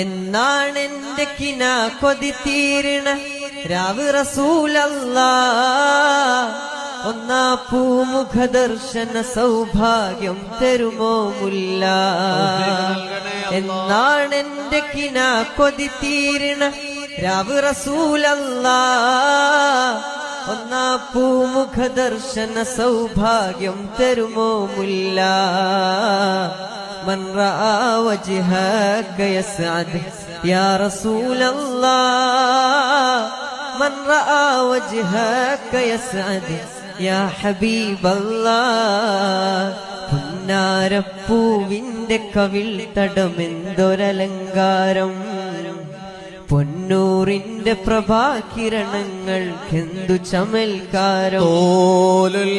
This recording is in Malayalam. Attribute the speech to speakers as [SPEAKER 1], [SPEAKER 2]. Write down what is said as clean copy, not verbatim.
[SPEAKER 1] എന്നാണെന്റെ കിന കൊതി തീരണ രാവ് റസൂലല്ലാ ഒന്നാ പൂമുഖ ദർശന സൗഭാഗ്യം തരുമോ മുല്ല എന്നാണെന്റെ കിന കൊതി തീരണ രാവ് റസൂലല്ലാ ഒന്നാ പൂമുഖ ദർശന സൗഭാഗ്യം തരുമോ മുല്ല من رأى وجهك يسعد يا رسول الله من رأى وجهك يسعد يا حبيب الله പുന്നാരപ്പൂവിന്റെ കവിൾ തടമെന്തൊരലങ്കാരം പൊന്നൂറിന്റെ പ്രഭാകിരണങ്ങൾക്കെന്തു ചമൽക്കാരം
[SPEAKER 2] തോലുൽ